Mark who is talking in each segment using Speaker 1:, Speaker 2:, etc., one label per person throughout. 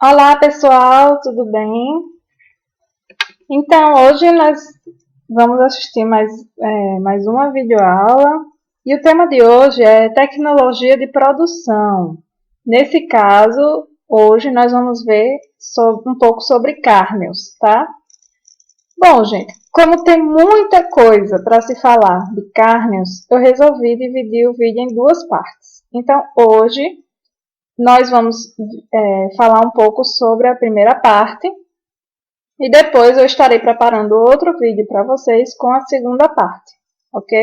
Speaker 1: Olá pessoal, tudo bem? Então, hoje nós vamos assistir mais uma videoaula e o tema de hoje é tecnologia de produção. Nesse caso, hoje nós vamos ver um pouco sobre Kernels, tá? Bom, gente, como tem muita coisa para se falar de Kernels, eu resolvi dividir o vídeo em duas partes. Então, hoje nós vamos falar um pouco sobre a primeira parte e depois eu estarei preparando outro vídeo para vocês com a segunda parte, ok?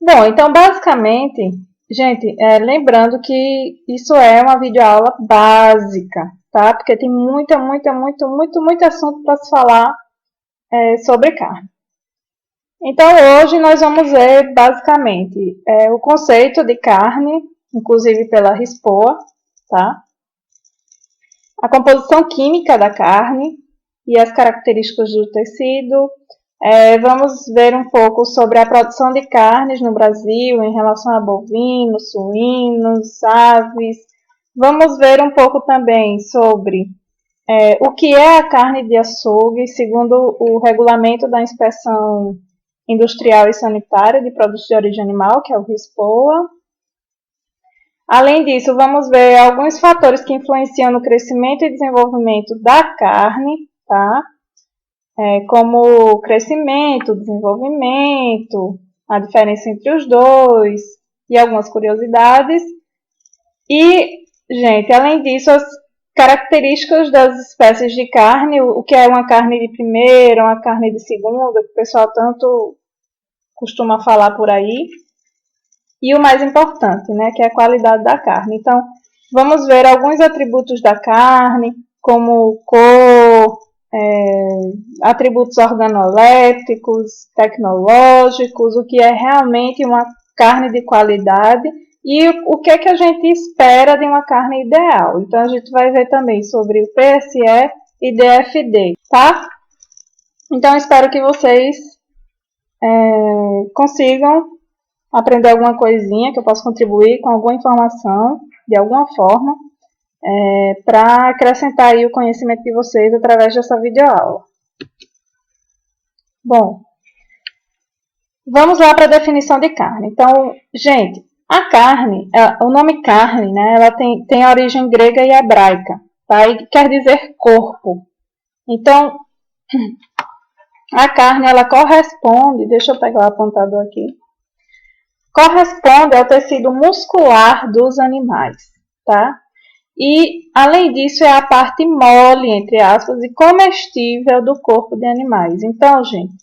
Speaker 1: Bom, então basicamente, gente, lembrando que isso é uma videoaula básica, tá? Porque tem muito assunto para se falar sobre carne. Então hoje nós vamos ver basicamente o conceito de carne, inclusive pela RISPOA, tá? A composição química da carne e as características do tecido. Vamos ver um pouco sobre a produção de carnes no Brasil em relação a bovinos, suínos, aves. Vamos ver um pouco também sobre o que é a carne de açougue, segundo o regulamento da Inspeção Industrial e Sanitária de Produtos de Origem Animal, que é o RISPOA. Além disso, vamos ver alguns fatores que influenciam no crescimento e desenvolvimento da carne, tá? Como o crescimento, o desenvolvimento, a diferença entre os dois e algumas curiosidades. E, gente, além disso, as características das espécies de carne, o que é uma carne de primeira, uma carne de segunda, que o pessoal tanto costuma falar por aí. E o mais importante, né, que é a qualidade da carne. Então, vamos ver alguns atributos da carne, como cor, atributos organolépticos, tecnológicos, o que é realmente uma carne de qualidade e o que é que a gente espera de uma carne ideal. Então, a gente vai ver também sobre o PSE e DFD, tá? Então, espero que vocês consigam aprender alguma coisinha, que eu possa contribuir com alguma informação, de alguma forma, para acrescentar aí o conhecimento de vocês através dessa videoaula. Bom, vamos lá para a definição de carne. Então, gente, a carne, o nome carne, né, ela tem origem grega e hebraica, tá? E quer dizer corpo. Então, a carne, ela corresponde, deixa eu pegar o apontador aqui, corresponde ao tecido muscular dos animais, tá? E, além disso, é a parte mole, entre aspas, e comestível do corpo de animais. Então, gente,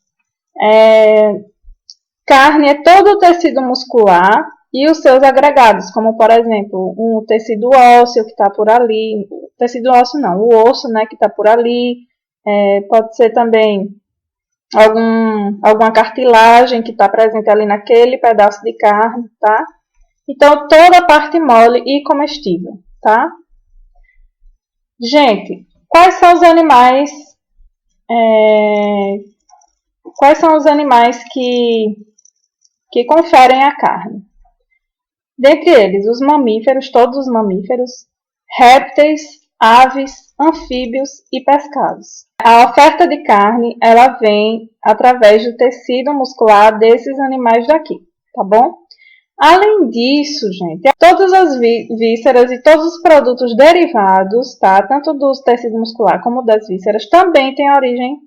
Speaker 1: carne é todo o tecido muscular e os seus agregados, como, por exemplo, um tecido ósseo que está por ali, tecido ósseo não, o osso, né, que está por ali, pode ser também alguma cartilagem que está presente ali naquele pedaço de carne, tá? Então, toda a parte mole e comestível, tá? Gente, quais são os animais que conferem a carne? Dentre eles, os mamíferos, todos os mamíferos, répteis, aves, anfíbios e pescados. A oferta de carne, ela vem através do tecido muscular desses animais daqui, tá bom? Além disso, gente, todas as vísceras e todos os produtos derivados, tá? Tanto do tecido muscular como das vísceras, também têm a origem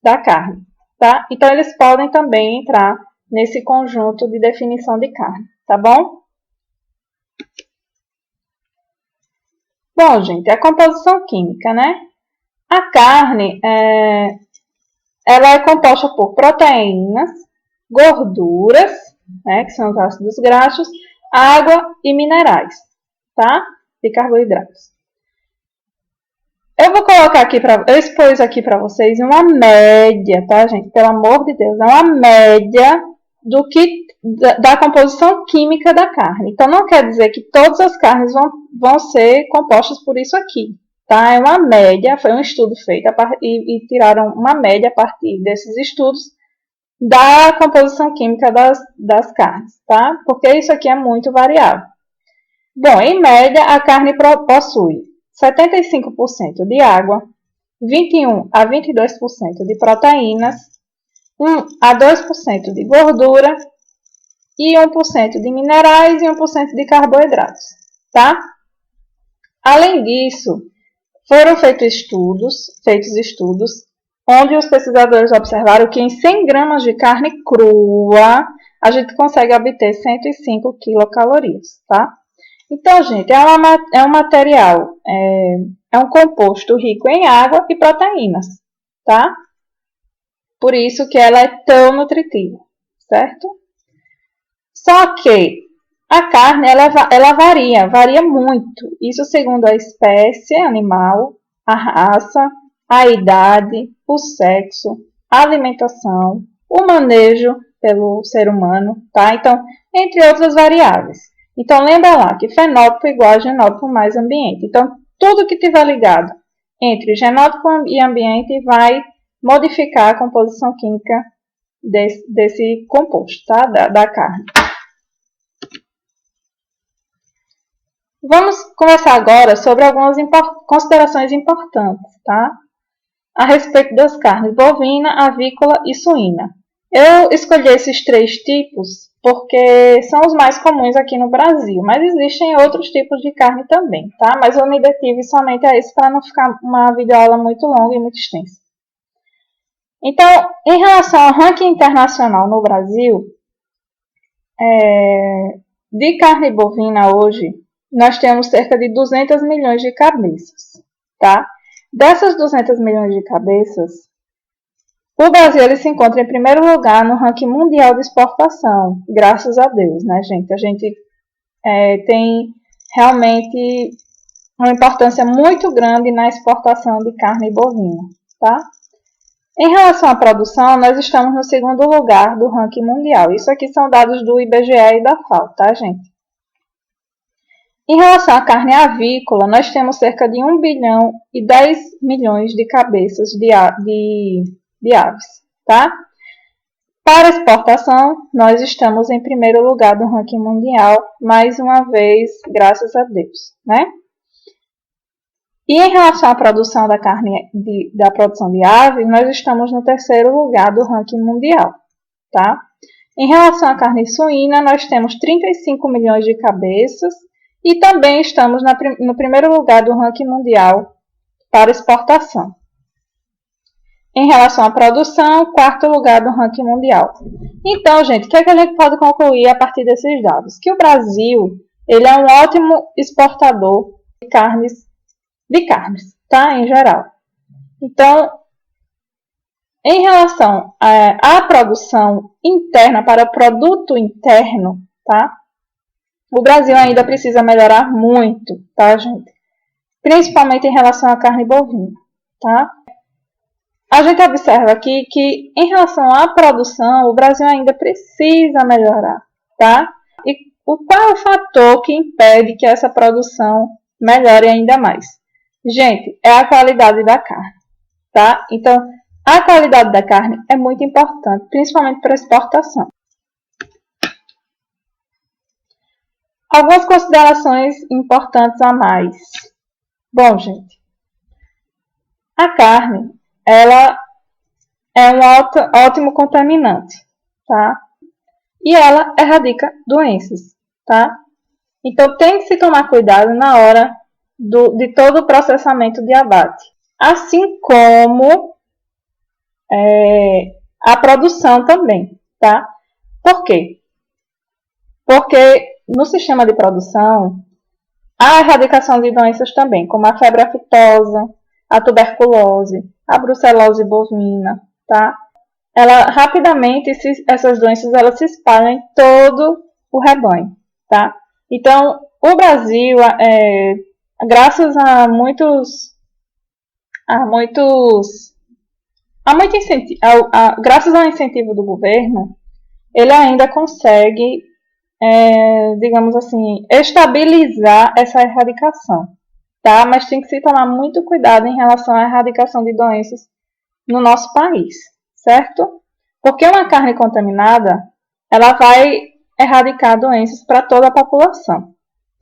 Speaker 1: da carne, tá? Então, eles podem também entrar nesse conjunto de definição de carne, tá bom? Bom, gente, a composição química, né? A carne, ela é composta por proteínas, gorduras, né, que são os ácidos graxos, água e minerais, tá? E carboidratos. Eu vou colocar aqui eu expus aqui para vocês uma média, tá, gente? Pelo amor de Deus, é uma média da composição química da carne. Então, não quer dizer que todas as carnes vão ser compostas por isso aqui, tá? É uma média, foi um estudo feito e tiraram uma média a partir desses estudos da composição química das carnes, tá? Porque isso aqui é muito variável. Bom, em média, a carne possui 75% de água, 21 a 22% de proteínas, 1 a 2% de gordura e 1% de minerais e 1% de carboidratos, tá? Além disso, foram feitos estudos onde os pesquisadores observaram que em 100 gramas de carne crua a gente consegue obter 105 quilocalorias, tá? Então, gente, é um material, é um composto rico em água e proteínas, tá? Por isso que ela é tão nutritiva, certo? Só que a carne, ela varia muito. Isso segundo a espécie animal, a raça, a idade, o sexo, a alimentação, o manejo pelo ser humano, tá? Então, entre outras variáveis. Então, lembra lá que fenótipo igual a genótipo mais ambiente. Então, tudo que estiver ligado entre genótipo e ambiente vai modificar a composição química desse composto, tá? Da carne. Vamos conversar agora sobre algumas considerações importantes, tá? A respeito das carnes bovina, avícola e suína. Eu escolhi esses 3 tipos porque são os mais comuns aqui no Brasil, mas existem outros tipos de carne também, tá? Mas eu me detive somente a esse para não ficar uma videoaula muito longa e muito extensa. Então, em relação ao ranking internacional no Brasil, de carne bovina hoje, nós temos cerca de 200 milhões de cabeças, tá? Dessas 200 milhões de cabeças, o Brasil ele se encontra em primeiro lugar no ranking mundial de exportação, graças a Deus, né, gente? A gente tem realmente uma importância muito grande na exportação de carne bovina, tá? Em relação à produção, nós estamos no segundo lugar do ranking mundial. Isso aqui são dados do IBGE e da FAO, tá, gente? Em relação à carne avícola, nós temos cerca de 1 bilhão e 10 milhões de cabeças de aves, tá? Para exportação, nós estamos em primeiro lugar do ranking mundial, mais uma vez, graças a Deus, né? E em relação à produção da carne, da produção de aves, nós estamos no terceiro lugar do ranking mundial, tá? Em relação à carne suína, nós temos 35 milhões de cabeças e também estamos no primeiro lugar do ranking mundial para exportação. Em relação à produção, quarto lugar do ranking mundial. Então, gente, o que a gente pode concluir a partir desses dados? Que o Brasil ele é um ótimo exportador de carnes, tá? Em geral. Então, em relação à produção interna para produto interno, tá? O Brasil ainda precisa melhorar muito, tá, gente? Principalmente em relação à carne bovina, tá? A gente observa aqui que, em relação à produção, o Brasil ainda precisa melhorar, tá? E qual é o fator que impede que essa produção melhore ainda mais? Gente, é a qualidade da carne, tá? Então, a qualidade da carne é muito importante, principalmente para exportação. Algumas considerações importantes a mais. Bom, gente, a carne, ela é um ótimo contaminante, tá? E ela erradica doenças, tá? Então, tem que se tomar cuidado na hora de todo o processamento de abate. Assim como a produção também, tá? Por quê? Porque no sistema de produção, há a erradicação de doenças também, como a febre aftosa, a tuberculose, a brucelose bovina, tá? Rapidamente, essas doenças elas se espalham em todo o rebanho, tá? Então, o Brasil, graças a graças ao incentivo do governo, ele ainda consegue, digamos assim, estabilizar essa erradicação, tá? Mas tem que se tomar muito cuidado em relação à erradicação de doenças no nosso país, certo? Porque uma carne contaminada, ela vai erradicar doenças para toda a população,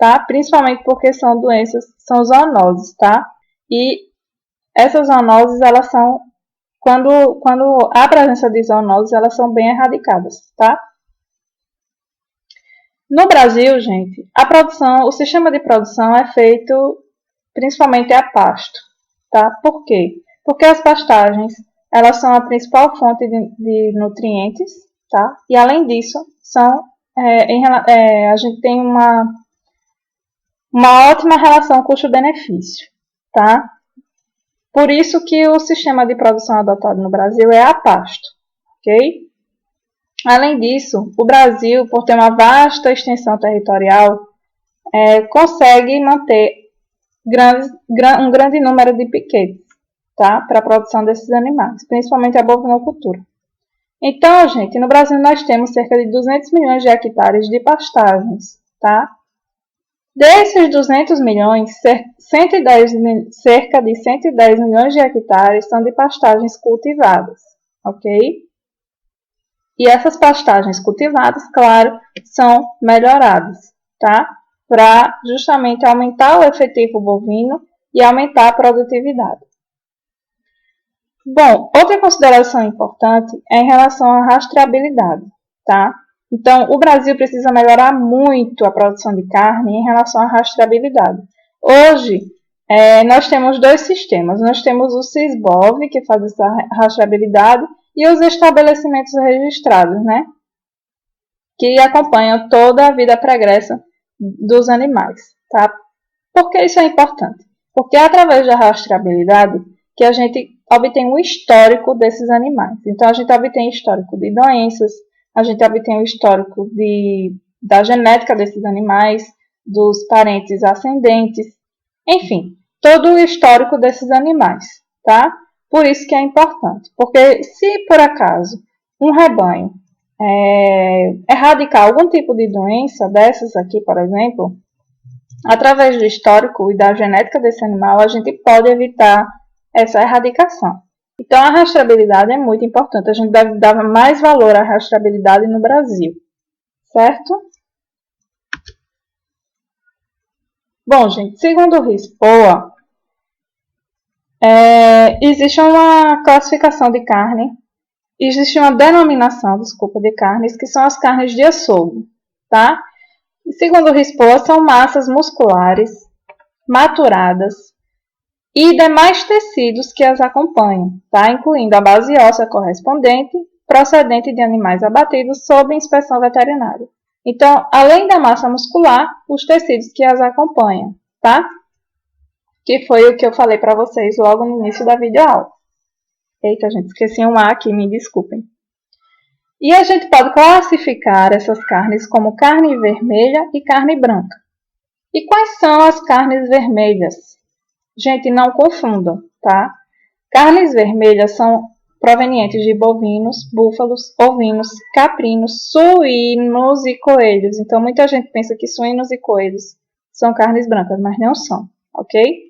Speaker 1: tá? Principalmente porque são doenças, são zoonoses, tá? E essas zoonoses, elas são, quando há presença de zoonoses, elas são bem erradicadas, tá? No Brasil, gente, o sistema de produção é feito principalmente a pasto, tá? Por quê? Porque as pastagens, elas são a principal fonte de nutrientes, tá? E além disso, a gente tem uma ótima relação custo-benefício, tá? Por isso que o sistema de produção adotado no Brasil é a pasto, ok? Além disso, o Brasil, por ter uma vasta extensão territorial, consegue manter um grande número de piquetes, tá? Para a produção desses animais, principalmente a bovinocultura. Então, gente, no Brasil nós temos cerca de 200 milhões de hectares de pastagens, tá? Desses 200 milhões, cerca de 110 milhões de hectares são de pastagens cultivadas, ok? E essas pastagens cultivadas, claro, são melhoradas, tá? Para justamente aumentar o efetivo bovino e aumentar a produtividade. Bom, outra consideração importante é em relação à rastreabilidade, tá? Então, o Brasil precisa melhorar muito a produção de carne em relação à rastreabilidade. Hoje, nós temos dois sistemas. Nós temos o Sysbov, que faz essa rastreabilidade, e os estabelecimentos registrados, né? Que acompanham toda a vida pregressa dos animais, tá? Por que isso é importante? Porque é através da rastreabilidade que a gente obtém o histórico desses animais. Então, a gente obtém histórico de doenças, a gente obtém o histórico da genética desses animais, dos parentes ascendentes, enfim, todo o histórico desses animais, tá? Por isso que é importante, porque se por acaso um rebanho erradicar algum tipo de doença dessas aqui, por exemplo, através do histórico e da genética desse animal, a gente pode evitar essa erradicação. Então, a rastreabilidade é muito importante. A gente deve dar mais valor à rastreabilidade no Brasil, certo? Bom, gente, segundo o RISPOA, existe uma classificação de carne, existe uma denominação, de carnes, que são as carnes de açougue, tá? E segundo o RISPOA, são massas musculares maturadas e demais tecidos que as acompanham, tá? Incluindo a base óssea correspondente, procedente de animais abatidos sob inspeção veterinária. Então, além da massa muscular, os tecidos que as acompanham, tá? Que foi o que eu falei para vocês logo no início da videoaula. Eita, gente, esqueci um A aqui, me desculpem. E a gente pode classificar essas carnes como carne vermelha e carne branca. E quais são as carnes vermelhas? Gente, não confundam, tá? Carnes vermelhas são provenientes de bovinos, búfalos, ovinos, caprinos, suínos e coelhos. Então, muita gente pensa que suínos e coelhos são carnes brancas, mas não são, ok?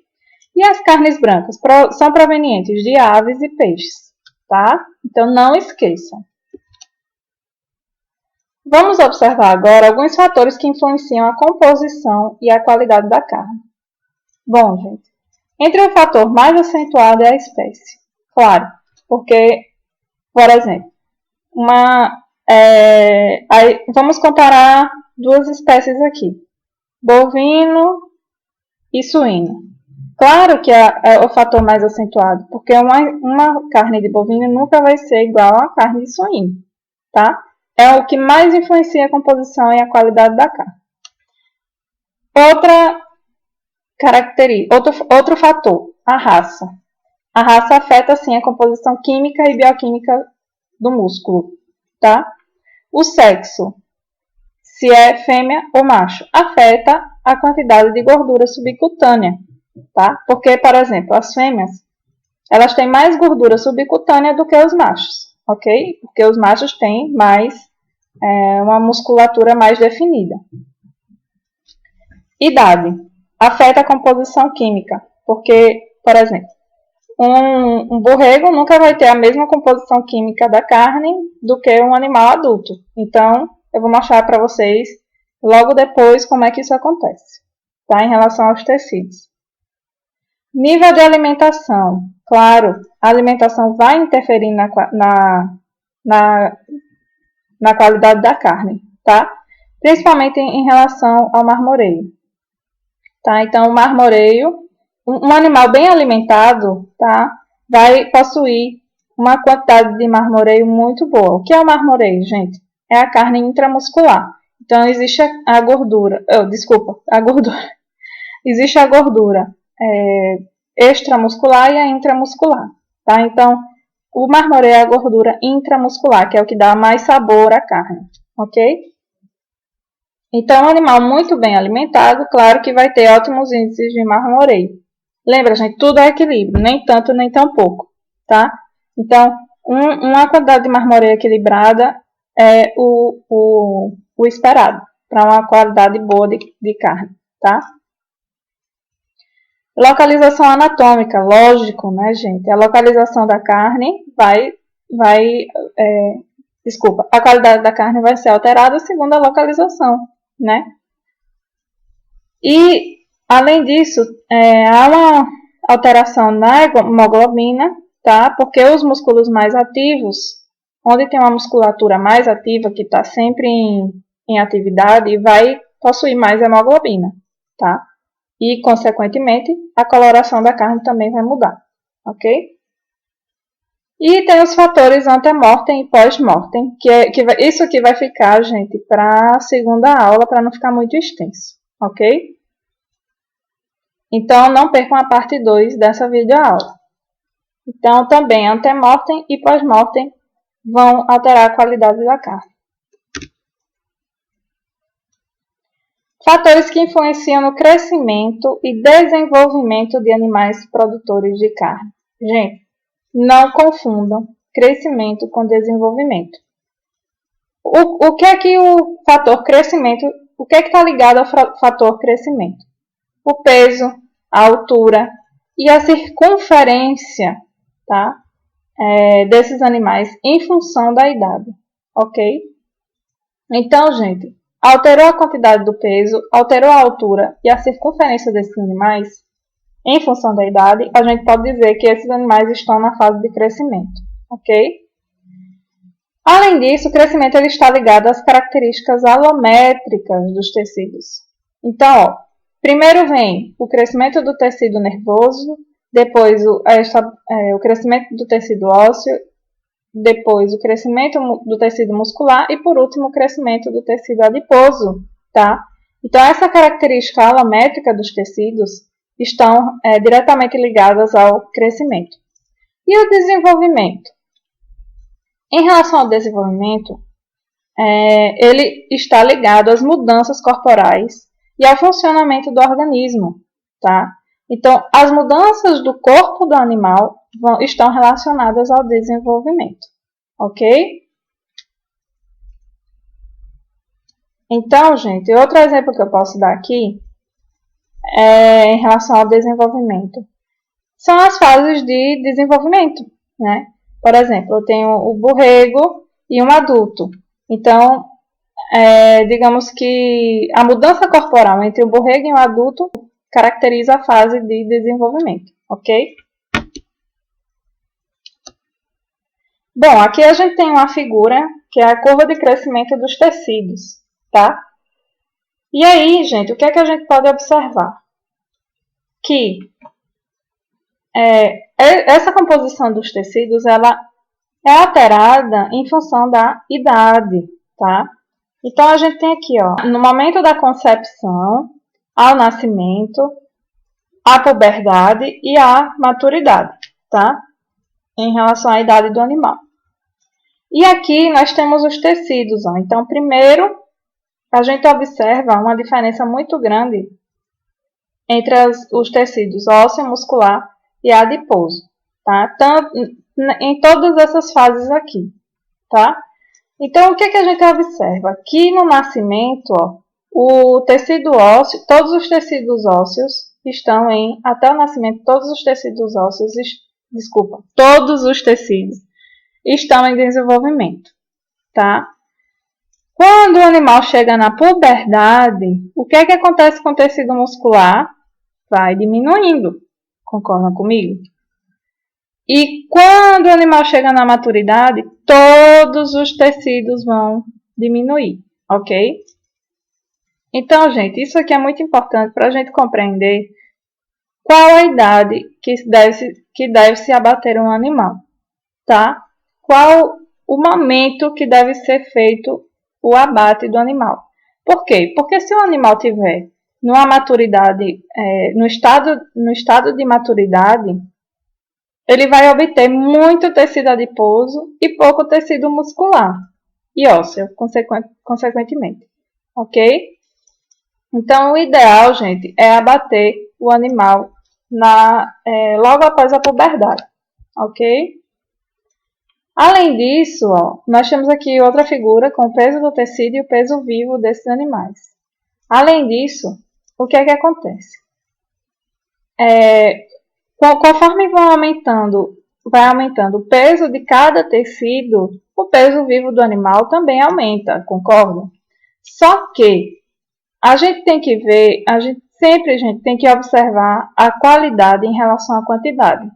Speaker 1: E as carnes brancas são provenientes de aves e peixes, tá? Então, não esqueçam. Vamos observar agora alguns fatores que influenciam a composição e a qualidade da carne. Bom, gente, entre o fator mais acentuado é a espécie. Claro, porque, por exemplo, vamos comparar duas espécies aqui, bovino e suíno. Claro que é o fator mais acentuado, porque uma carne de bovino nunca vai ser igual a carne de suíno, tá? É o que mais influencia a composição e a qualidade da carne. Outro fator, a raça. A raça afeta, sim, a composição química e bioquímica do músculo, tá? O sexo, se é fêmea ou macho, afeta a quantidade de gordura subcutânea, tá? Porque, por exemplo, as fêmeas, elas têm mais gordura subcutânea do que os machos, ok? Porque os machos têm uma musculatura mais definida. Idade, afeta a composição química, porque, por exemplo, um borrego nunca vai ter a mesma composição química da carne do que um animal adulto. Então, eu vou mostrar para vocês logo depois como é que isso acontece, tá? Em relação aos tecidos. Nível de alimentação. Claro, a alimentação vai interferir na qualidade da carne, tá? Principalmente em relação ao marmoreio, tá? Então, o marmoreio, um animal bem alimentado, tá? Vai possuir uma quantidade de marmoreio muito boa. O que é o marmoreio, gente? É a carne intramuscular. Então, existe a gordura, a gordura. Existe a gordura extramuscular e a intramuscular, tá? Então, o marmoreio é a gordura intramuscular, que é o que dá mais sabor à carne, ok? Então, um animal muito bem alimentado, claro que vai ter ótimos índices de marmoreio. Lembra, gente, tudo é equilíbrio, nem tanto nem tão pouco, tá? Então, uma quantidade de marmoreio equilibrada é o esperado para uma qualidade boa de carne, tá? Localização anatômica, lógico, né, gente? A localização da carne a qualidade da carne vai ser alterada segundo a localização, né? E, além disso, há uma alteração na hemoglobina, tá? Porque os músculos mais ativos, onde tem uma musculatura mais ativa, que está sempre em atividade, vai possuir mais hemoglobina, tá? E, consequentemente, a coloração da carne também vai mudar, ok? E tem os fatores antemortem e pós-mortem, isso aqui vai ficar, gente, para a segunda aula, para não ficar muito extenso, ok? Então, não percam a parte 2 dessa videoaula. Então, também antemortem e pós-mortem vão alterar a qualidade da carne. Fatores que influenciam no crescimento e desenvolvimento de animais produtores de carne. Gente, não confundam crescimento com desenvolvimento. O que é que o fator crescimento, o que é que está ligado ao fator crescimento? O peso, a altura e a circunferência, tá? Desses animais em função da idade, ok? Então, gente, alterou a quantidade do peso, alterou a altura e a circunferência desses animais em função da idade, a gente pode dizer que esses animais estão na fase de crescimento, ok? Além disso, o crescimento ele está ligado às características alométricas dos tecidos. Então, ó, primeiro vem o crescimento do tecido nervoso, depois o crescimento do tecido ósseo, depois o crescimento do tecido muscular e, por último, o crescimento do tecido adiposo, tá? Então, essa característica alométrica dos tecidos estão diretamente ligadas ao crescimento. E o desenvolvimento? Em relação ao desenvolvimento, ele está ligado às mudanças corporais e ao funcionamento do organismo, tá? Então, as mudanças do corpo do animal estão relacionadas ao desenvolvimento, ok? Então, gente, outro exemplo que eu posso dar aqui em relação ao desenvolvimento são as fases de desenvolvimento, né? Por exemplo, eu tenho o borrego e um adulto. Então, digamos que a mudança corporal entre o borrego e o adulto caracteriza a fase de desenvolvimento, ok? Bom, aqui a gente tem uma figura que é a curva de crescimento dos tecidos, tá? E aí, gente, o que é que a gente pode observar? Que essa composição dos tecidos, ela é alterada em função da idade, tá? Então, a gente tem aqui, ó, no momento da concepção, ao nascimento, a puberdade e a maturidade, tá? Em relação à idade do animal. E aqui nós temos os tecidos, ó. Então, primeiro, a gente observa uma diferença muito grande entre os tecidos ósseo, muscular e adiposo, tá? Tanto, em todas essas fases aqui, tá? Então, o que a gente observa? Aqui no nascimento, ó, o tecido ósseo, todos os tecidos ósseos estão até o nascimento, todos os tecidos estão em desenvolvimento, tá? Quando o animal chega na puberdade, o que é que acontece com o tecido muscular? Vai diminuindo. Concordam comigo? E quando o animal chega na maturidade, todos os tecidos vão diminuir, ok? Então, gente, isso aqui é muito importante para a gente compreender qual a idade que deve se abater um animal, tá? Qual o momento que deve ser feito o abate do animal. Por quê? Porque se o animal tiver numa maturidade, no estado de maturidade, ele vai obter muito tecido adiposo e pouco tecido muscular e ósseo, consequentemente. Ok? Então, o ideal, gente, é abater o animal logo após a puberdade. Ok? Além disso, ó, nós temos aqui outra figura com o peso do tecido e o peso vivo desses animais. Além disso, o que é que acontece? Conforme vai aumentando o peso de cada tecido, o peso vivo do animal também aumenta, concordam? Só que a gente tem que ver, a gente tem que observar a qualidade em relação à quantidade,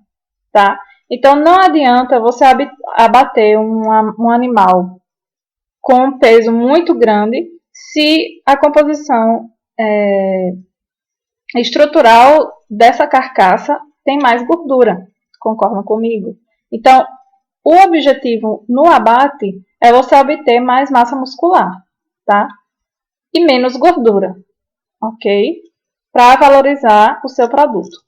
Speaker 1: tá? Então não adianta você abater um animal com um peso muito grande se a composição estrutural dessa carcaça tem mais gordura. Concordam comigo? Então, o objetivo no abate é você obter mais massa muscular, tá? E menos gordura, ok? Para valorizar o seu produto.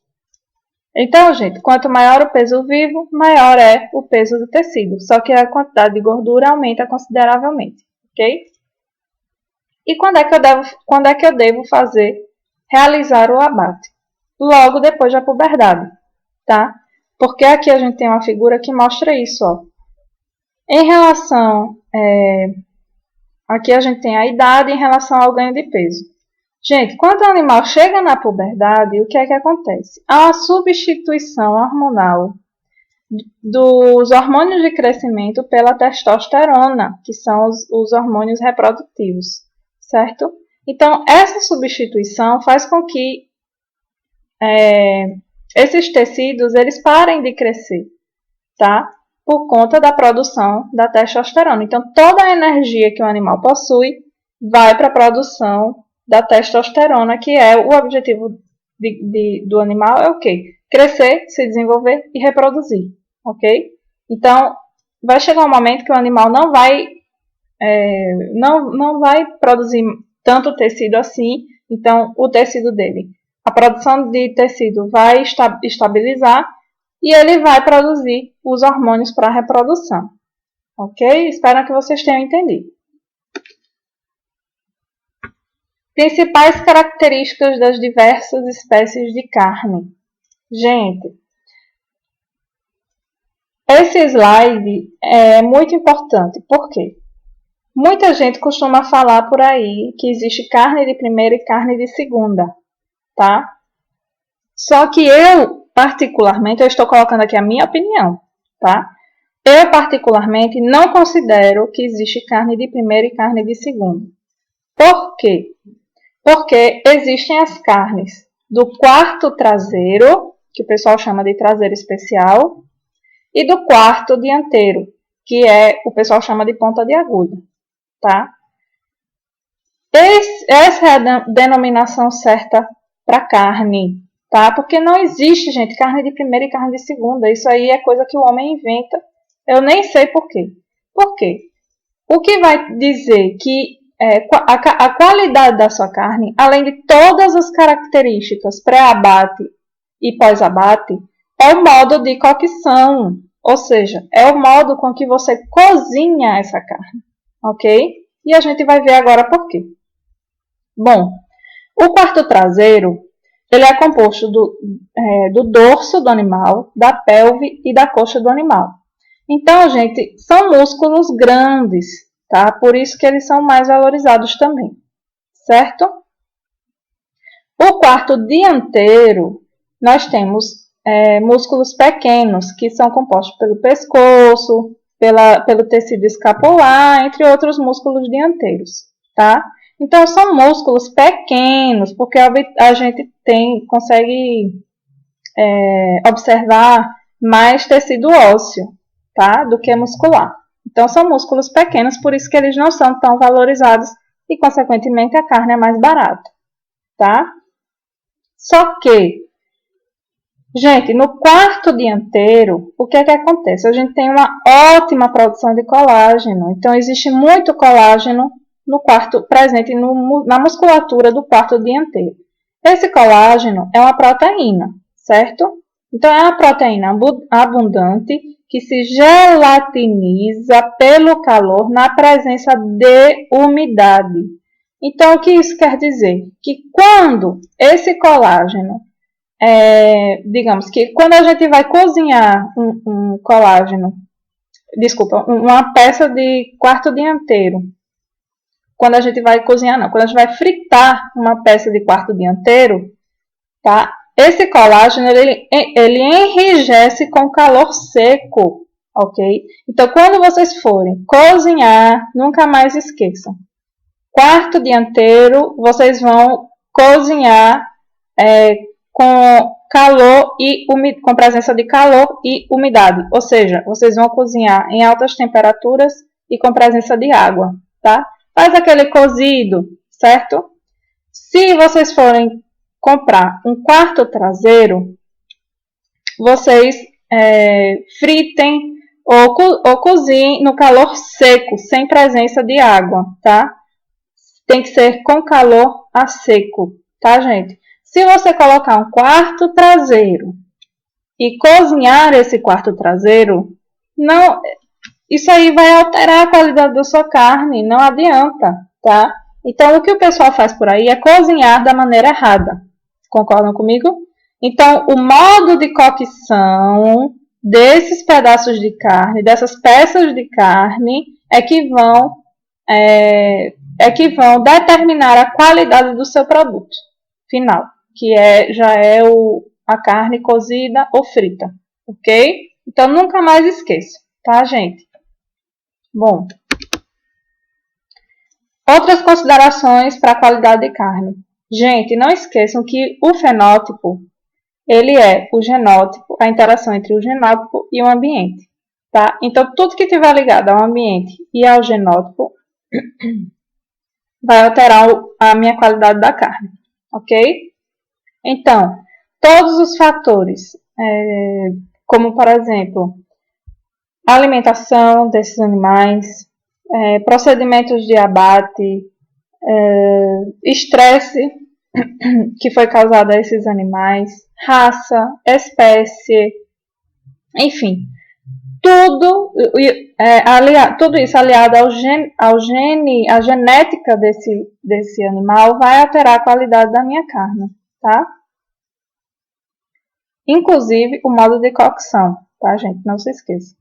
Speaker 1: Então, gente, quanto maior o peso vivo, maior é o peso do tecido. Só que a quantidade de gordura aumenta consideravelmente, ok? E quando é que eu devo realizar o abate? Logo depois da puberdade, tá? Porque aqui a gente tem uma figura que mostra isso, ó. Em relação, aqui a gente tem a idade em relação ao ganho de peso. Gente, quando o animal chega na puberdade, o que é que acontece? Há uma substituição hormonal dos hormônios de crescimento pela testosterona, que são os hormônios reprodutivos, certo? Então, essa substituição faz com que esses tecidos eles parem de crescer, tá? Por conta da produção da testosterona. Então, toda a energia que o animal possui vai para a produção da testosterona, que é o objetivo do animal, é o quê? Crescer, se desenvolver e reproduzir, ok? Então, vai chegar um momento que o animal não vai produzir tanto tecido assim, então o tecido dele, a produção de tecido vai estabilizar e ele vai produzir os hormônios para a reprodução, ok? Espero que vocês tenham entendido. Principais características das diversas espécies de carne. Gente, esse slide é muito importante, por quê? Muita gente costuma falar por aí que existe carne de primeira e carne de segunda, tá? Só que eu, particularmente, eu estou colocando aqui a minha opinião, tá? Eu, particularmente, não considero que existe carne de primeira e carne de segunda. Por quê? Porque existem as carnes do quarto traseiro, que o pessoal chama de traseiro especial, e do quarto dianteiro, que o pessoal chama de ponta de agulha, tá? Essa é a denominação certa para carne, tá? Porque não existe, gente, carne de primeira e carne de segunda. Isso aí é coisa que o homem inventa. Eu nem sei por quê. Por quê? O que vai dizer que a qualidade da sua carne, além de todas as características pré-abate e pós-abate, é o modo de cocção, ou seja, é o modo com que você cozinha essa carne, ok? E a gente vai ver agora por quê. Bom, o quarto traseiro ele é composto do dorso do animal, da pelve e da coxa do animal. Então, gente, são músculos grandes, tá? Por isso que eles são mais valorizados também, certo? O quarto dianteiro, nós temos músculos pequenos, que são compostos pelo pescoço, pelo tecido escapular, entre outros músculos dianteiros, tá? Então, são músculos pequenos, porque a gente consegue observar mais tecido ósseo, tá? Do que muscular. Então, são músculos pequenos, por isso que eles não são tão valorizados e, consequentemente, a carne é mais barata, tá? Só que, gente, no quarto dianteiro, o que é que acontece? A gente tem uma ótima produção de colágeno. Então, existe muito colágeno presente na musculatura do quarto dianteiro. Esse colágeno é uma proteína, certo? Então, é uma proteína abundante que se gelatiniza pelo calor na presença de umidade. Então, o que isso quer dizer? Que quando esse colágeno, digamos que quando a gente vai cozinhar uma peça de quarto dianteiro, quando a gente vai cozinhar, não, quando a gente vai fritar uma peça de quarto dianteiro, tá? Esse colágeno, ele enrijece com calor seco, ok? Então, quando vocês forem cozinhar, nunca mais esqueçam. Quarto dianteiro, vocês vão cozinhar com calor e com presença de calor e umidade. Ou seja, vocês vão cozinhar em altas temperaturas e com presença de água, tá? Faz aquele cozido, certo? Se vocês forem comprar um quarto traseiro, vocês fritem ou cozinhem no calor seco, sem presença de água, tá? Tem que ser com calor a seco, tá, gente? Se você colocar um quarto traseiro e cozinhar esse quarto traseiro, isso aí vai alterar a qualidade da sua carne, não adianta, tá? Então, o que o pessoal faz por aí é cozinhar da maneira errada. Concordam comigo? Então, o modo de cocção desses pedaços de carne, dessas peças de carne, é que vão determinar a qualidade do seu produto final, que já é a carne cozida ou frita, ok? Então, nunca mais esqueça, tá, gente? Bom, outras considerações para a qualidade de carne. Gente, não esqueçam que o fenótipo, ele é o genótipo, a interação entre o genótipo e o ambiente, tá? Então, tudo que estiver ligado ao ambiente e ao genótipo vai alterar a minha qualidade da carne, ok? Então, todos os fatores, como, por exemplo, a alimentação desses animais, procedimentos de abate, estresse que foi causado a esses animais, raça, espécie, enfim, tudo isso aliado à genética desse animal vai alterar a qualidade da minha carne, tá? Inclusive o modo de cocção, tá, gente? Não se esqueça.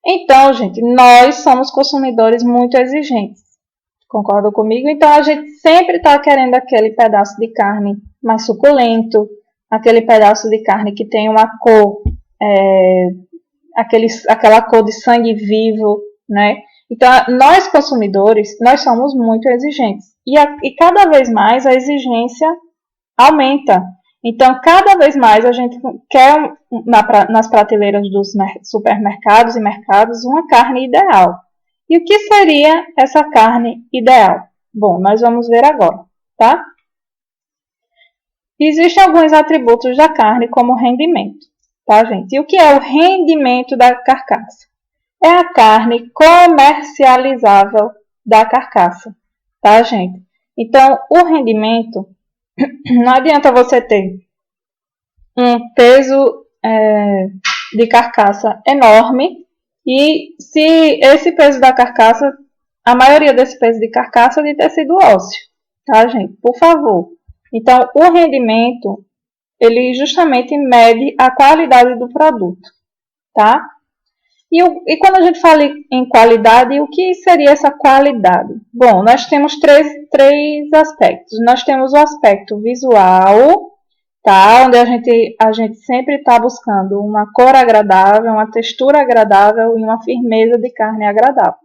Speaker 1: Então, gente, nós somos consumidores muito exigentes. Concordam comigo? Então, a gente sempre está querendo aquele pedaço de carne mais suculento, aquele pedaço de carne que tem uma cor, aquela cor de sangue vivo, né? Então, nós consumidores, nós somos muito exigentes. E cada vez mais a exigência aumenta. Então, cada vez mais a gente quer, nas prateleiras dos supermercados e mercados, uma carne ideal. E o que seria essa carne ideal? Bom, nós vamos ver agora, tá? Existem alguns atributos da carne, como rendimento, tá, gente? E o que é o rendimento da carcaça? É a carne comercializável da carcaça, tá, gente? Então, o rendimento, não adianta você ter um peso de carcaça enorme e se esse peso da carcaça, a maioria desse peso de carcaça é de tecido ósseo, tá, gente? Por favor. Então, o rendimento, ele justamente mede a qualidade do produto, tá? E quando a gente fala em qualidade, o que seria essa qualidade? Bom, nós temos três aspectos. Nós temos o aspecto visual, tá? Onde a gente sempre está buscando uma cor agradável, uma textura agradável e uma firmeza de carne agradável.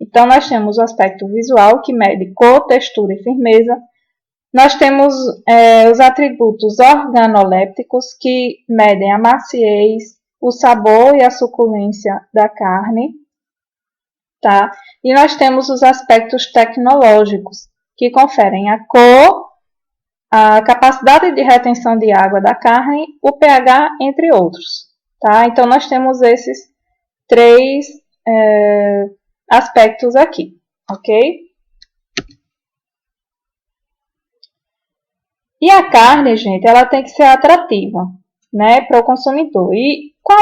Speaker 1: Então, nós temos o aspecto visual, que mede cor, textura e firmeza. Nós temos os atributos organolépticos, que medem a maciez, o sabor e a suculência da carne. Tá? E nós temos os aspectos tecnológicos, que conferem a cor, a capacidade de retenção de água da carne, o pH, entre outros. Tá? Então, nós temos esses três aspectos aqui, ok? E a carne, gente, ela tem que ser atrativa, né, para o consumidor. E qual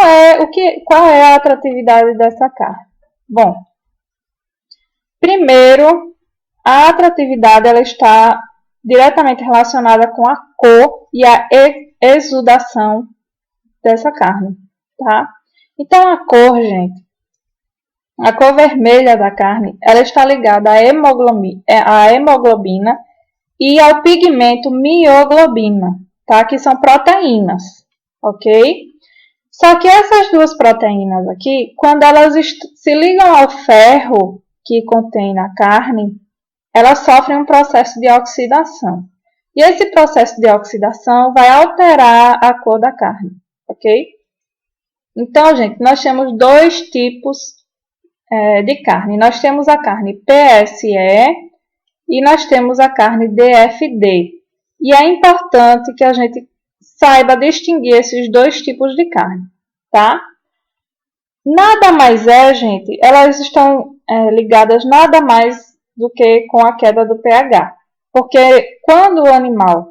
Speaker 1: é a atratividade dessa carne? Bom, primeiro, a atratividade ela está diretamente relacionada com a cor e a exudação dessa carne, tá? Então, a cor, gente, a cor vermelha da carne, ela está ligada à hemoglobina e ao pigmento mioglobina, tá? Que são proteínas, ok? Só que essas duas proteínas aqui, quando elas se ligam ao ferro que contém na carne, elas sofrem um processo de oxidação. E esse processo de oxidação vai alterar a cor da carne, ok? Então, gente, nós temos dois tipos de carne. Nós temos a carne PSE e nós temos a carne DFD. E é importante que a gente saiba distinguir esses dois tipos de carne, tá? Nada mais gente, elas estão ligadas nada mais do que com a queda do pH. Porque quando o animal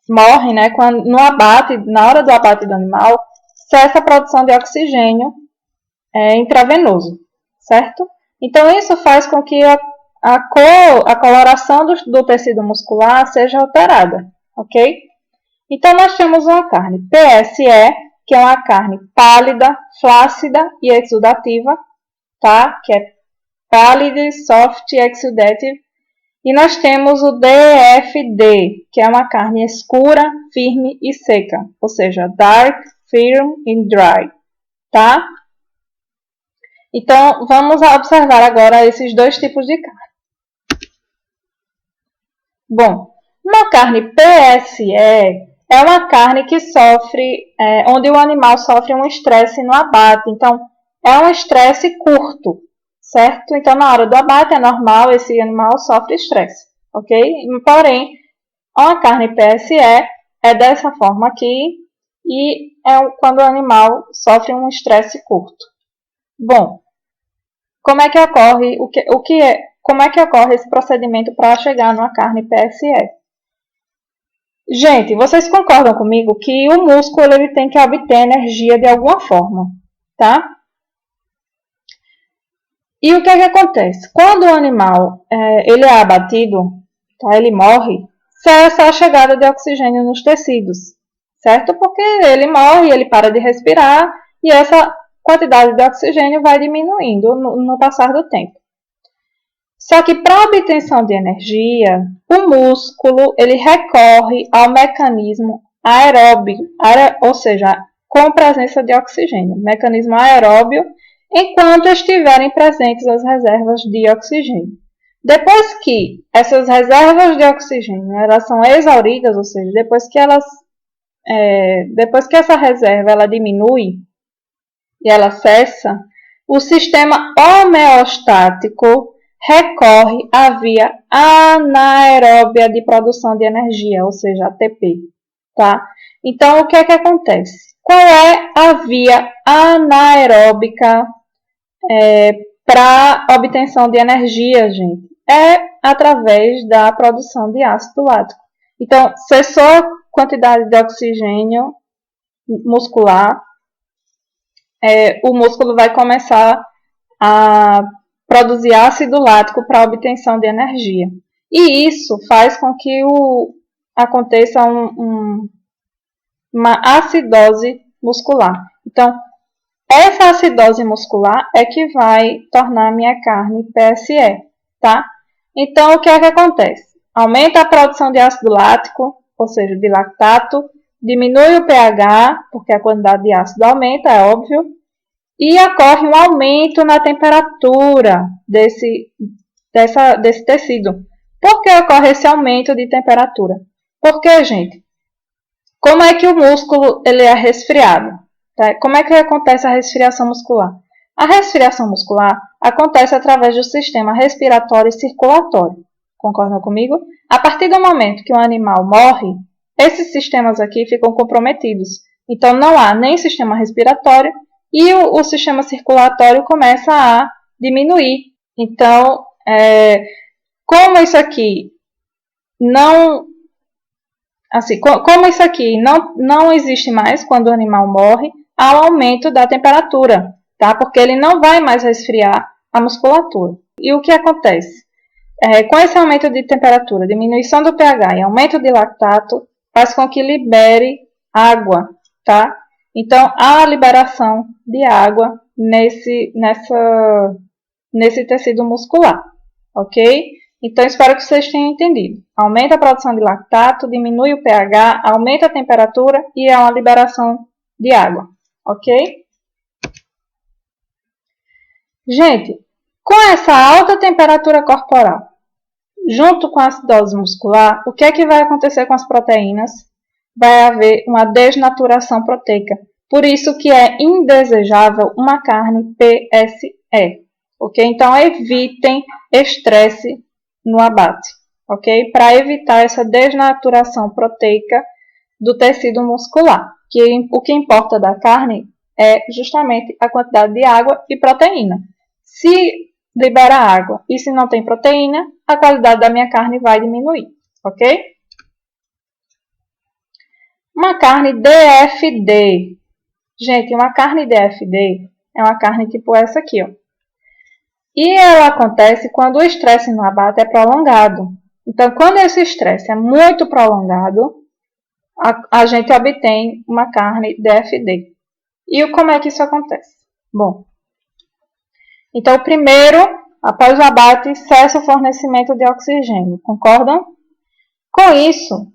Speaker 1: morre, né, na hora do abate do animal, cessa a produção de oxigênio intravenoso, certo? Então, isso faz com que a coloração do tecido muscular seja alterada, ok? Então, nós temos uma carne PSE, que é uma carne pálida, flácida e exudativa, tá? Que é pálida, soft e exudative. E nós temos o DFD, que é uma carne escura, firme e seca, ou seja, dark, firm and dry, tá? Então, vamos observar agora esses dois tipos de carne. Bom, uma carne PSE é uma carne que onde o animal sofre um estresse no abate. Então, é um estresse curto, certo? Então, na hora do abate é normal, esse animal sofre estresse, ok? Porém, uma carne PSE é dessa forma aqui e é quando o animal sofre um estresse curto. Bom, como é que ocorre como é que ocorre esse procedimento para chegar numa carne PSE? Gente, vocês concordam comigo que o músculo ele tem que obter energia de alguma forma, tá? E o que é que acontece? Quando o animal ele é abatido, tá? Ele morre, cessa a chegada de oxigênio nos tecidos, certo? Porque ele morre, ele para de respirar e essa quantidade de oxigênio vai diminuindo no passar do tempo. Só que para a obtenção de energia, o músculo ele recorre ao mecanismo aeróbio, ou seja, com presença de oxigênio, mecanismo aeróbio, enquanto estiverem presentes as reservas de oxigênio. Depois que essas reservas de oxigênio elas são exauridas, ou seja, depois que essa reserva ela diminui e ela cessa, o sistema homeostático recorre à via anaeróbia de produção de energia, ou seja, ATP, tá? Então, o que é que acontece? Qual é a via anaeróbica para obtenção de energia, gente? É através da produção de ácido lático. Então, cessou a quantidade de oxigênio muscular, o músculo vai começar a produzir ácido lático para obtenção de energia. E isso faz com que aconteça uma acidose muscular. Então, essa acidose muscular é que vai tornar a minha carne PSE, tá? Então, o que é que acontece? aumenta a produção de ácido lático, ou seja, de lactato, diminui o pH, porque a quantidade de ácido aumenta, é óbvio, e ocorre um aumento na temperatura desse tecido. Por que ocorre esse aumento de temperatura? Porque, gente, como é que o músculo ele é resfriado? Tá? Como é que acontece a resfriação muscular? A resfriação muscular acontece através do sistema respiratório e circulatório. Concordam comigo? A partir do momento que um animal morre, esses sistemas aqui ficam comprometidos. Então, não há nem sistema respiratório e o sistema circulatório começa a diminuir. Então, como isso aqui não existe mais quando o animal morre, há um aumento da temperatura, tá? Porque ele não vai mais resfriar a musculatura. E o que acontece? Com esse aumento de temperatura, diminuição do pH e aumento de lactato, faz com que libere água, tá? Então, há a liberação de água nesse tecido muscular, ok? Então, espero que vocês tenham entendido. Aumenta a produção de lactato, diminui o pH, aumenta a temperatura e há uma liberação de água, ok? Gente, com essa alta temperatura corporal, junto com a acidose muscular, o que é que vai acontecer com as proteínas? Vai haver uma desnaturação proteica. Por isso que é indesejável uma carne PSE, ok? Então, evitem estresse no abate, ok? Para evitar essa desnaturação proteica do tecido muscular. O que importa da carne é justamente a quantidade de água e proteína. Se libera água e se não tem proteína, a qualidade da minha carne vai diminuir, ok? Uma carne DFD. Gente, uma carne DFD é uma carne tipo essa aqui, ó. E ela acontece quando o estresse no abate é prolongado. Então, quando esse estresse é muito prolongado, a gente obtém uma carne DFD. E como é que isso acontece? Bom, então, primeiro, após o abate, cessa o fornecimento de oxigênio. Concordam? Com isso,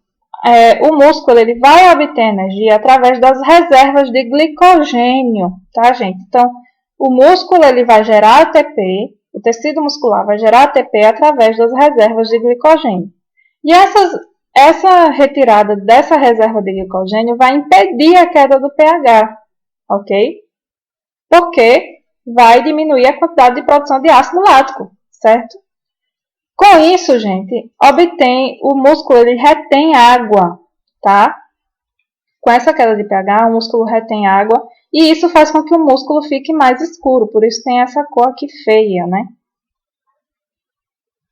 Speaker 1: o músculo ele vai obter energia através das reservas de glicogênio, tá, gente? Então, o músculo ele vai gerar ATP, o tecido muscular vai gerar ATP através das reservas de glicogênio. E essa retirada dessa reserva de glicogênio vai impedir a queda do pH, ok? Porque vai diminuir a quantidade de produção de ácido lático, certo? Com isso, gente, o músculo ele retém água, tá? Com essa queda de pH, o músculo retém água e isso faz com que o músculo fique mais escuro, por isso tem essa cor aqui feia, né?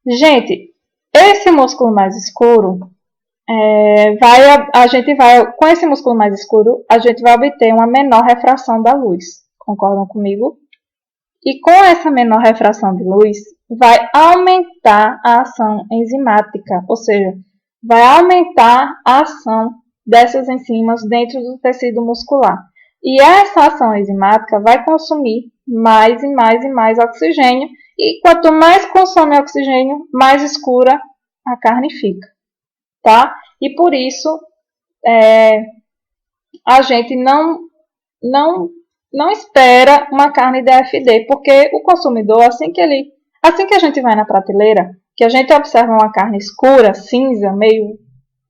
Speaker 1: Gente, esse músculo mais escuro, com esse músculo mais escuro, a gente vai obter uma menor refração da luz. Concordam comigo? E com essa menor refração de luz, vai aumentar a ação enzimática, ou seja, vai aumentar a ação dessas enzimas dentro do tecido muscular. E essa ação enzimática vai consumir mais e mais e mais oxigênio, e quanto mais consome oxigênio, mais escura a carne fica, tá? E por isso, a gente não espera uma carne DFD, porque o consumidor, assim que a gente vai na prateleira, que a gente observa uma carne escura, cinza, meio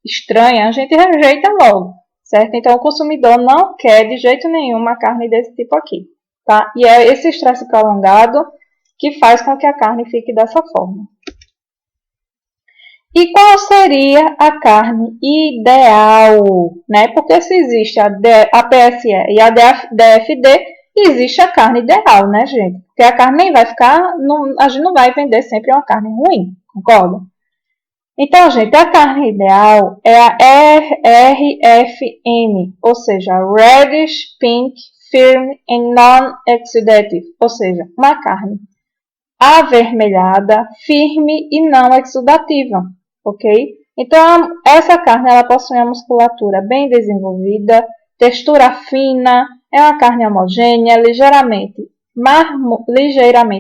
Speaker 1: estranha, a gente rejeita logo, certo? Então, o consumidor não quer de jeito nenhum uma carne desse tipo aqui, tá? E é esse estresse prolongado que faz com que a carne fique dessa forma. E qual seria a carne ideal, né? Porque se existe a PSE e a DFD, existe a carne ideal, né, gente? Porque a carne nem vai ficar, a gente não vai vender sempre uma carne ruim, concorda? Então, gente, a carne ideal é a RFN, ou seja, Reddish, Pink, Firm and Non-Exudative, ou seja, uma carne avermelhada, firme e não exudativa, ok? Então, essa carne ela possui uma musculatura bem desenvolvida, textura fina, é uma carne homogênea, ligeiramente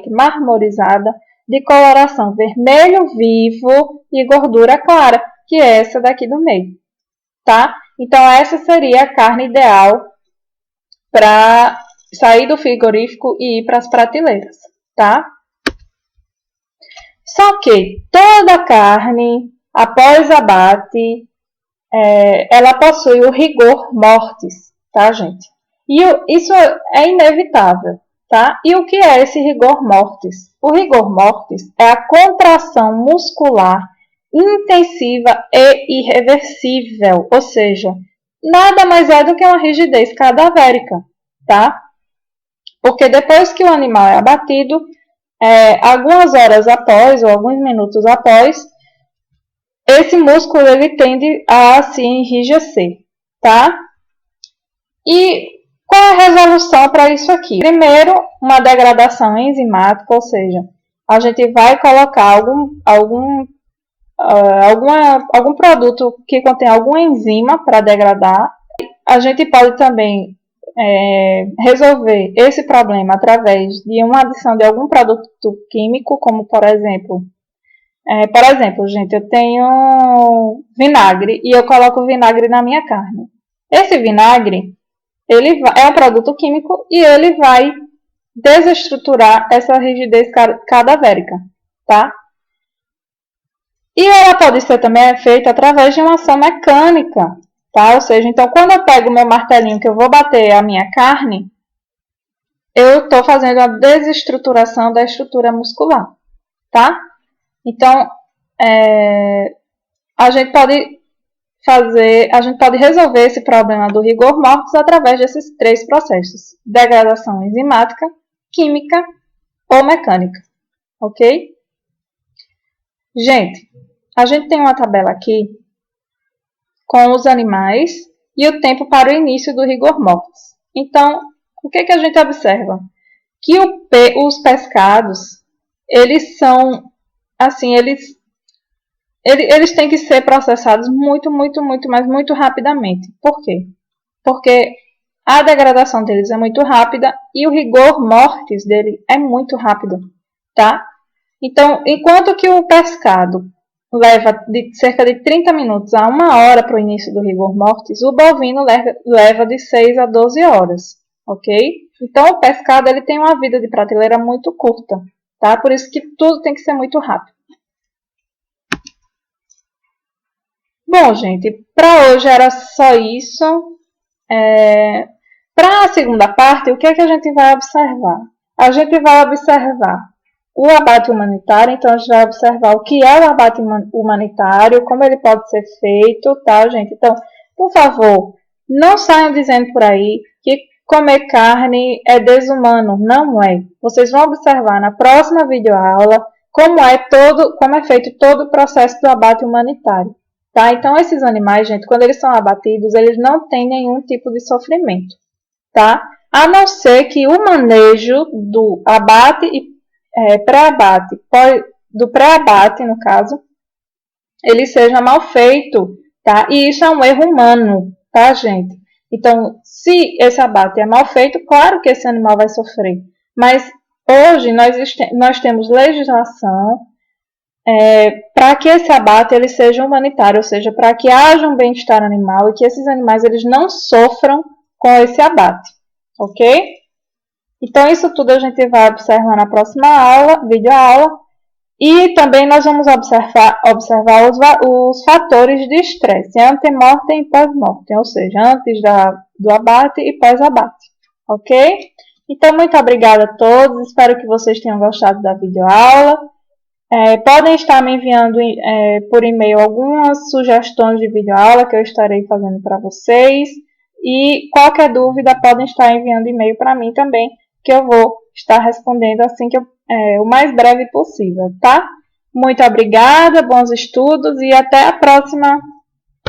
Speaker 1: marmorizada, de coloração vermelho vivo e gordura clara, que é essa daqui do meio, tá? Então, essa seria a carne ideal para sair do frigorífico e ir para as prateleiras, tá? Só que toda carne, após abate, ela possui o rigor mortis, tá, gente? E isso é inevitável, tá? E o que é esse rigor mortis? O rigor mortis é a contração muscular intensiva e irreversível, ou seja, nada mais é do que uma rigidez cadavérica, tá? Porque depois que o animal é abatido, algumas horas após ou alguns minutos após, esse músculo ele tende a se enrijecer, tá? E qual é a resolução para isso aqui? Primeiro, uma degradação enzimática, ou seja, a gente vai colocar algum produto que contém alguma enzima para degradar. A gente pode também resolver esse problema através de uma adição de algum produto químico, como por exemplo, gente, eu tenho vinagre e eu coloco vinagre na minha carne. Esse vinagre, é um produto químico e ele vai desestruturar essa rigidez cadavérica, tá? E ela pode ser também feita através de uma ação mecânica, tá? Ou seja, então quando eu pego o meu martelinho que eu vou bater a minha carne, eu estou fazendo a desestruturação da estrutura muscular, tá? Então, a gente pode resolver esse problema do rigor mortis através desses três processos: degradação enzimática, química ou mecânica, ok? Gente, a gente tem uma tabela aqui com os animais e o tempo para o início do rigor mortis. Então, o que a gente observa? Que os pescados, eles são, assim, eles têm que ser processados muito rapidamente. Por quê? Porque a degradação deles é muito rápida e o rigor mortis dele é muito rápido, tá? Então, enquanto que o pescado leva de cerca de 30 minutos a 1 hora para o início do rigor mortis, o bovino leva de 6 a 12 horas, ok? Então, o pescado ele tem uma vida de prateleira muito curta, tá? Por isso que tudo tem que ser muito rápido. Bom, gente, para hoje era só isso. Para a segunda parte, o que a gente vai observar? A gente vai observar o abate humanitário, então a gente vai observar o que é o abate humanitário, como ele pode ser feito, tá, gente? Então, por favor, não saiam dizendo por aí que comer carne é desumano. Não é. Vocês vão observar na próxima videoaula como é feito todo o processo do abate humanitário. Tá? Então, esses animais, gente, quando eles são abatidos, eles não têm nenhum tipo de sofrimento, tá? A não ser que o manejo do abate e pré-abate, do pré-abate, no caso, ele seja mal feito, tá? E isso é um erro humano, tá, gente? Então, se esse abate é mal feito, claro que esse animal vai sofrer. Mas hoje nós temos legislação para que esse abate ele seja humanitário, ou seja, para que haja um bem-estar animal e que esses animais eles não sofram com esse abate, ok? Então, isso tudo a gente vai observar na próxima aula, videoaula, e também nós vamos observar os fatores de estresse, ante-mortem e pós-mortem, ou seja, antes do abate e pós-abate, ok? Então, muito obrigada a todos, espero que vocês tenham gostado da videoaula. Podem estar me enviando por e-mail algumas sugestões de videoaula que eu estarei fazendo para vocês. E qualquer dúvida, podem estar enviando e-mail para mim também, que eu vou estar respondendo assim o mais breve possível, tá? Muito obrigada, bons estudos e até a próxima